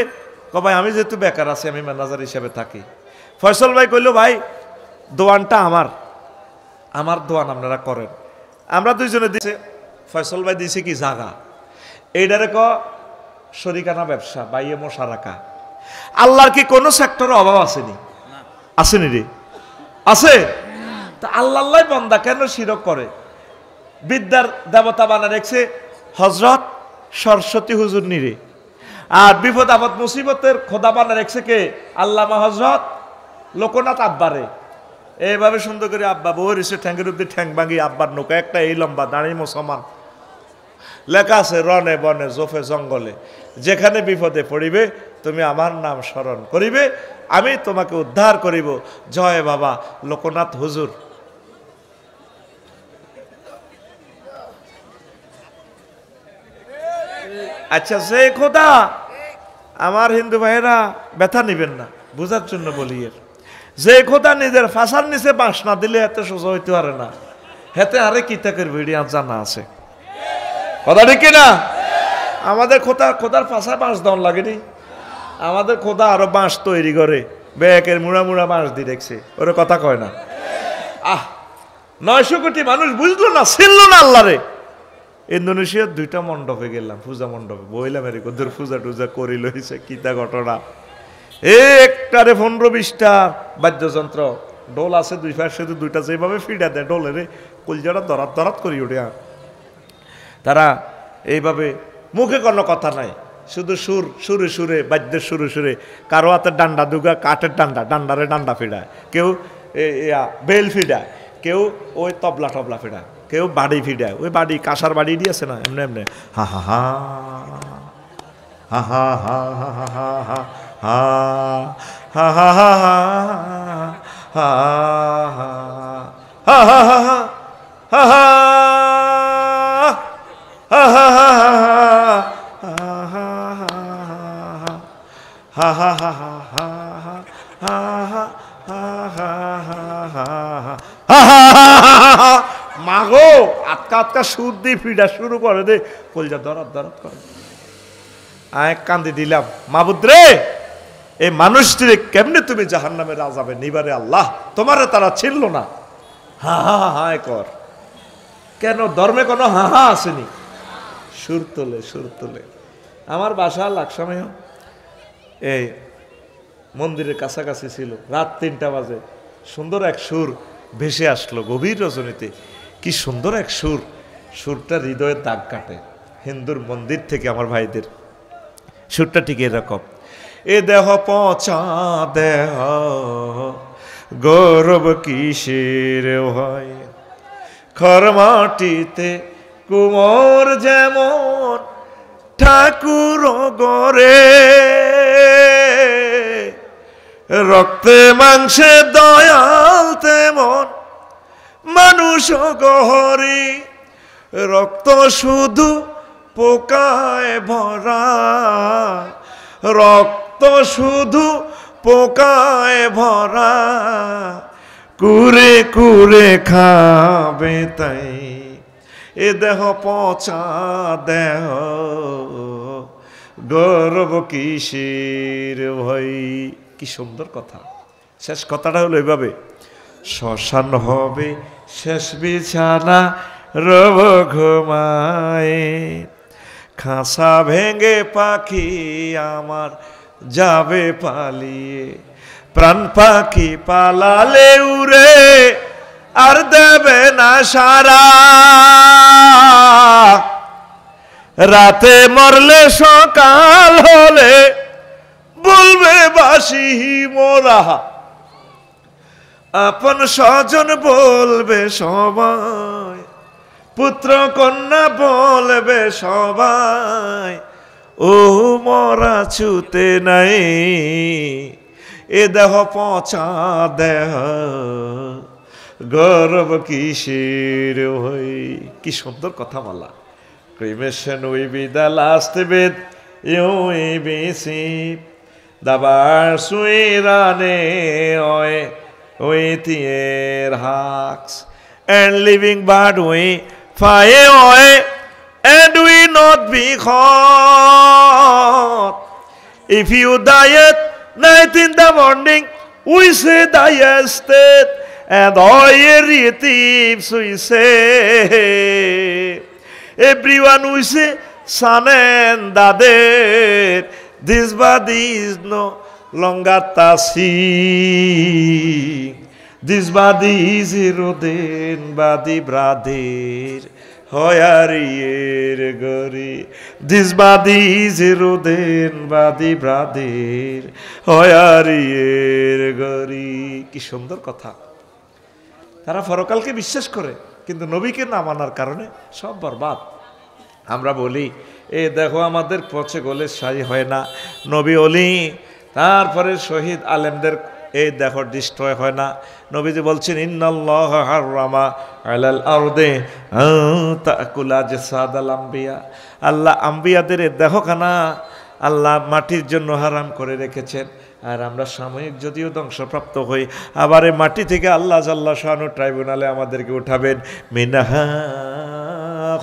S1: ভাই আমি যেহেতু বেকার আছি, আমি ম্যানেজার হিসেবে থাকি। ফয়সল ভাই কইল ভাই দোয়ানটা আমার দোয়ান আপনারা করেন। আমরা দুইজনে দিছে, ফয়সল ভাই দিছে কি জাগা, এইটারে শরিকানা ব্যবসা, বাইয়ে মশা রাখা। আল্লাহর কি কোনো সেক্টরে অভাব আসেনি? আসেনি রে? আছে। তা আল্লাহ বান্দা কেন শিরক করে? বিদ্যার দেবতা বানা রেখেছে হজরত সরস্বতী হুজুর নিরে, আর বিপদ আপদ মুসিবতের খোদা বানা রেখেছে কে? আল্লামা হজরত লোকনাথ আব্বারে। এইভাবে সুন্দর করে আব্বা বউ রেছে, ঠ্যাঙ্গের উপরে ঠ্যাং ভাঙি, আব্বার নৌকা একটা এই লম্বা দাঁড়ি মুসলমান, লেখা আছে রনে বনে জোফে জঙ্গলে, যেখানে বিপদে পড়িবে তুমি আমার নাম স্মরণ করিবে, আমি তোমাকে উদ্ধার করিব, জয় বাবা লোকনাথ হুজুর। আচ্ছা সে খোদা, আমার হিন্দু ভাইয়েরা ব্যথা নিবেন না, বুঝার জন্য বলি, এর যে খোদা নিজের ফাঁসার নিচে বাঁশ না দিলে এত সোজা হইতে পারে না, হেতে আরে কিতাকের ভিডিও জানা আছে, কথা ঠিক কিনা? আমাদের খোদার ফাঁসায় বাঁশ দেওয়ার লাগেনি, আমাদের খোদা আরো বাঁশ তৈরি করে, ব্যাকের মুড়া মুড়া বাঁশ দিয়ে রেখেছে, ওর কথা কয় না। 900 কোটি মানুষ বুঝলো না, ছিল না আল্লাহরে। ইন্দোনেশিয়ার 2টা মণ্ডপে গেলাম, পূজা মণ্ডপে বইলাম, এর ওদের পূজা টুজা করি লইছে, কিতা ঘটনা। একটারে 15-20টা বাদ্যযন্ত্র, ডোল আছে 2 পাশে, 2টা যেভাবে ফিডা দেয় ডোলেরে কলজাটা দরাত দরাত করি ওঠে। তারা এইভাবে মুখে কোনো কথা নাই, শুধু সুরে সুরে বাদ্যের সুরে সুরে, কারো হাতে ডান্ডা দুগা, কাঠের ডান্ডারে ডান্ডা ফিডায়, কেউ বেল ফিডায়, কেউ ওই তবলা ফিডায়, কেউ বাড়ি ফিডায়, ওই বাড়ি কাঁসার বাড়ি দিয়েছে না, এমনি এমনি হা হা হা হা হা হা হা হা হা হা হা হা মাগো আটকা আটকা সুর দিয়ে ফিডা শুরু করে দে, কলজা দরাত দরাত করে। কান্দি দিলাম, মাবুদ রে এই মানুষটিরে কেমনে তুমি জাহান্নামের আযাবে নিবারে আল্লাহ, তোমারে তারা ছিল না। হা হা হা কর কেন? ধর্মে কোনো হা হা আসেনি, সুর তোলে। আমার বাসা লাকসামেও এই মন্দিরের কাছাকাছি ছিল, রাত 3টা বাজে সুন্দর এক সুর ভেসে আসলো গভীর রজনীতে, কি সুন্দর এক সুরটা হৃদয়ের দাগ কাটে। হিন্দুর মন্দির থেকে আমার ভাইদের সুরটা ঠিক এরকম, এ দেহ পচা দেহ গৌরব কিসের হয়, খরমাটিতে কুমোর যেমন ঠাকুর গরে, রক্তে মাংসে দয়াল তেমন মানুষ গহরি, রক্ত শুধু পোকায় ভরা, রক্ত শুধু পোকায় ভরা, কুরে কুরে খাবে তাই এ দেহ পচা দেহ গৌরব কিসের ভয়। কি সুন্দর কথা। শেষ কথাটা হলো এইভাবে, শ্মশান হবে শেষ বিছানা রব ঘুমায়, খাঁচা ভেঙে পাখি আমার যাবে পালিয়ে, প্রাণ পাখি পালালে উড়ে আর দেবে না সারা, রাতে মরলে সকাল হলে বলবে বাসি মোরা, আপন স্বজন বলবে সবাই, পুত্র কন্যা বলবে সবাই, ও মরা ছুতে নাই এ দেহ পচা দেহ গৌরব কিসের হই। কি সুন্দর কথা বলা। Cremation we be the last Veda UEBC, the bars we run away with their hawks, and living bird we fly away, and we not be caught. If you die at night in the morning, we say die state, and all your relatives we say, everyone we say, son and daughter, this body is no longer tasing. This body is eroding body brother. Hoyarier gori. This body is eroding body brother. Hoyarier gori. কি সুন্দর কথা। তারা পরকালকে বিশ্বাস করে কিন্তু নবীকে না মানার কারণে সব বরবাদ। আমরা বলি এ দেখো আমাদের পচে গলে সাই হয় না, নবী ওলি তারপরে শহীদ আলেমদের এই দেখো ডিস্ট্রয় হয় না। নবীজি বলছেন ইন্নাল্লাহ হারামা আলাল আরদে তাকুলা জাসাদাল আম্বিয়া, আল্লাহ আম্বিয়াদের দেখো খানা আল্লাহ মাটির জন্য হারাম করে রেখেছেন। আর আমরা সাময়িক যদিও ধ্বংসপ্রাপ্ত হই, আবার এই মাটি থেকে আল্লাহ জাল্লা শানু ট্রাইব্যুনালে আমাদেরকে উঠাবেন। মিনহা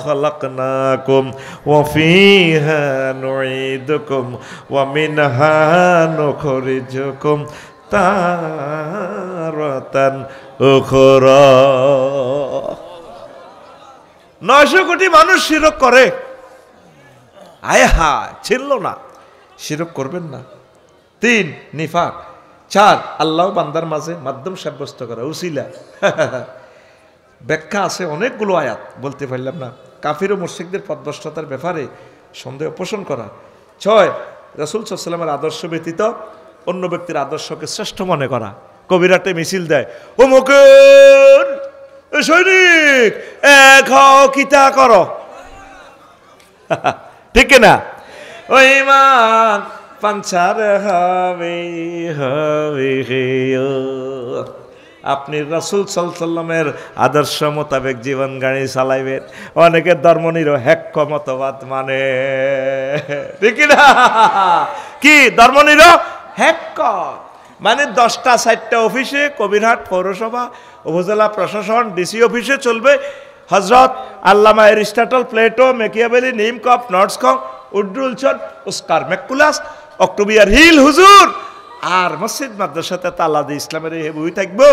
S1: খালাকনাকুম ওয়া ফিহা নুঈদুকুম ওয়া মিনহা নুখরিজুকুম তারাতান উখরা। 900 কোটি মানুষ শিরক করে, আয় হায় ছিল না, শিরক করবেন না। 3 নিফাক, 4 আল্লাহ বান্দার মাঝে মাধ্যম সাব্যস্ত করা উসিলা। ব্যাখ্যা আছে অনেকগুলো আয়াত, বলতে পারলাম না। কাফির ও মুশরিকদের পথভ্রষ্টতার ব্যাপারে সন্দেহ পোষণ করা। 6 রাসূল সাল্লাল্লাহু আলাইহি ওয়াসাল্লামের আদর্শ ব্যতীত অন্য ব্যক্তির আদর্শকে শ্রেষ্ঠ মনে করা। কবিরাটে মিছিল দেয়, ও মুকুল সৈনিক এক হও কিতা করো, ঠিক না? ওই মান পাঞ্চার হবে হবে। আপনি রাসূল সাল্লাল্লাহু আলাইহি ওয়াসাল্লামের আদর্শ মোতাবেক জীবন গাড়ি চালাইবেন। অনেকে ধর্মনিরো হ্যাক্ক মতবাদ মানে, ঠিক না? কি ধর্মনিরো হ্যাক্ক মানে 10টা 4টা অফিসে, কবিরহাট পৌরসভা, উপজেলা প্রশাসন, ডিসি অফিসে চলবে হযরত আল্লামা এরিস্টটল, প্লেটো, মেকিয়াভেলি, নিমকপ, নর্সকং, উড্রুলসন, অস্কার ম্যাকুলাস, অক্টোবিয়ার হিল হুজুর। আর মসজিদ মাদ্রাসাতে তালা দিয়ে ইসলামের এই বই থাকবো।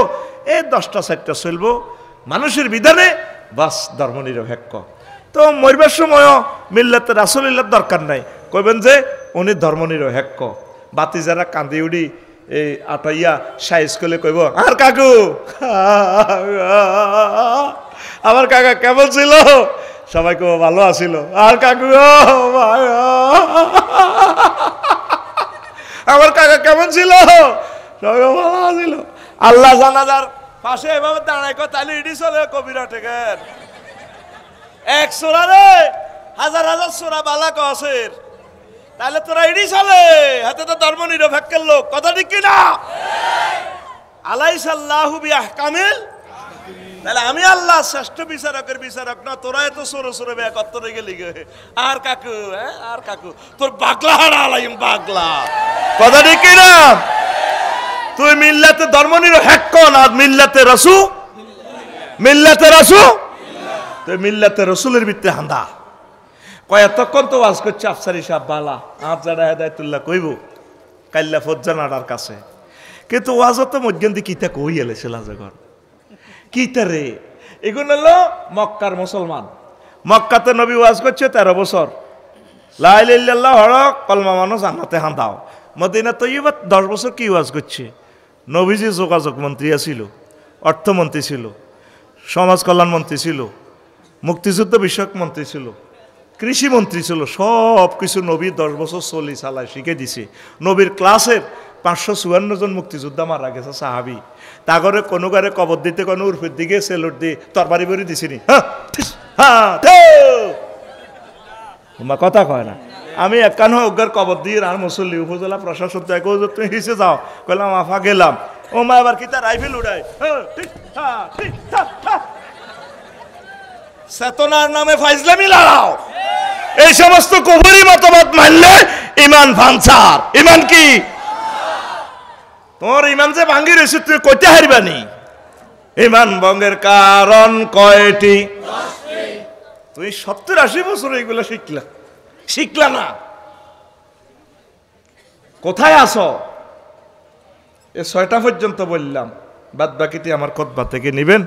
S1: এই 10টা 4টা চলবো মানুষের বিধানে, বাস ধর্মনিরপেক্ষ। তো মরবার সময়ও মিল্লাতে রাসূলুল্লাহর দরকার নাই, কইবেন যে উনি ধর্মনিরপেক্ষ। বাতি যারা কান্দি উড়ি এই আটাইয়া সাইজ করলে কইব, আর কাকু আমার কাকা কেমন ছিল? সবাই কইব ভালো আছিল। আর কাকু আমার কাকা কেমন ছিল? সবাই ভালো আছিল। আল্লাহ জানাজার পাশে এভাবে দাঁড়ায় কয় তাহলে ইডি চলে কবিরা ঠেকেন। 1 সোরা রে হাজার হাজার সোরা বালা কসের, তাহলে তোরা ইডি চলে, হাতে তো ধর্মনিরপেক্ষের লোক, কথা ঠিক কিনা? আলাইসাল্লাহু বিআহকামিল, তাহলে আমি আল্লাহ শ্রেষ্ঠ বিচারকের বিচারক না? তোরা এত সরে সরে বেকত্তরে গেলি গে। আর কাকু আর কাকু তোর বাগলা হারা আলাইম বাগলা, কথা ঠিক কিনা? তুই মিল্লাতে ধর্মনিরপেক্ষ না মিল্লাতে রাসূল, মিল্লাতে রাসূল, তুই মিল্লাতে রাসূলের ভিত্তিতে হান্দা। কয় এতক্ষণ তো ওয়াজ করছে আফসারি সাহেব বালা, আফজাদা হেদায়েতুল্লাহ কইব কাল্লা ফজ্জানার কাছে, কিন্তু ওয়াজত মধ্যে কিতা কই এলেছিল যখন কিতা রে। এগুলো হলো মক্কার মুসলমান। মক্কাতে নবী ওয়াজ করছে 13 বছর, লা ইলাহা ইল্লাল্লাহ হক কলমা মানুষ জান্নাতে হান্দাও। মদিনা তৈয়বা 10 বছর কি ওয়াজ করছে? নবীজি যোগাযোগ মন্ত্রী ছিল, অর্থমন্ত্রী ছিল, সমাজ কল্যাণ মন্ত্রী ছিল, মুক্তিযুদ্ধ বিষয়ক মন্ত্রী ছিল, কৃষি মন্ত্রী ছিল। সব কিছু নবী 10 বছর চলি চালায় শিখে দিছে। নবীর ক্লাসের 554 জন মুক্তিযোদ্ধা মারা গেছে সাহাবি। তাগরে কোনো গারে কবর দিতে কোনো উর্ফের দিকে সেলুট দিয়ে তরবারি বড়ি দিছিনি। কথা কয় না। আমি একান অজ্ঞার কবর দিয়ে আর মুসল্লি উপজেলা প্রশাসন তুমি হিসে যাও, কইলাম আফা গেলাম। ও মা আবার কি তার রাইফেল উড়ায়। চেতনার নামে ফাইজলামি লড়াও। এই সমস্ত কুফরি মতবাদ মানলে ইমান ভাঙছার। ইমান কি? তোর ইমান যে ভাঙ্গি রয়েছে তুই কইতে হারবানি। ইমান ভঙ্গের কারণ কয়টি? তুই 70-80 বছর এইগুলো শিখলা না। কোথায় আছো? এ 6টা পর্যন্ত বললাম, বাদ বাকিটি আমার খুতবা থেকে নিবেন।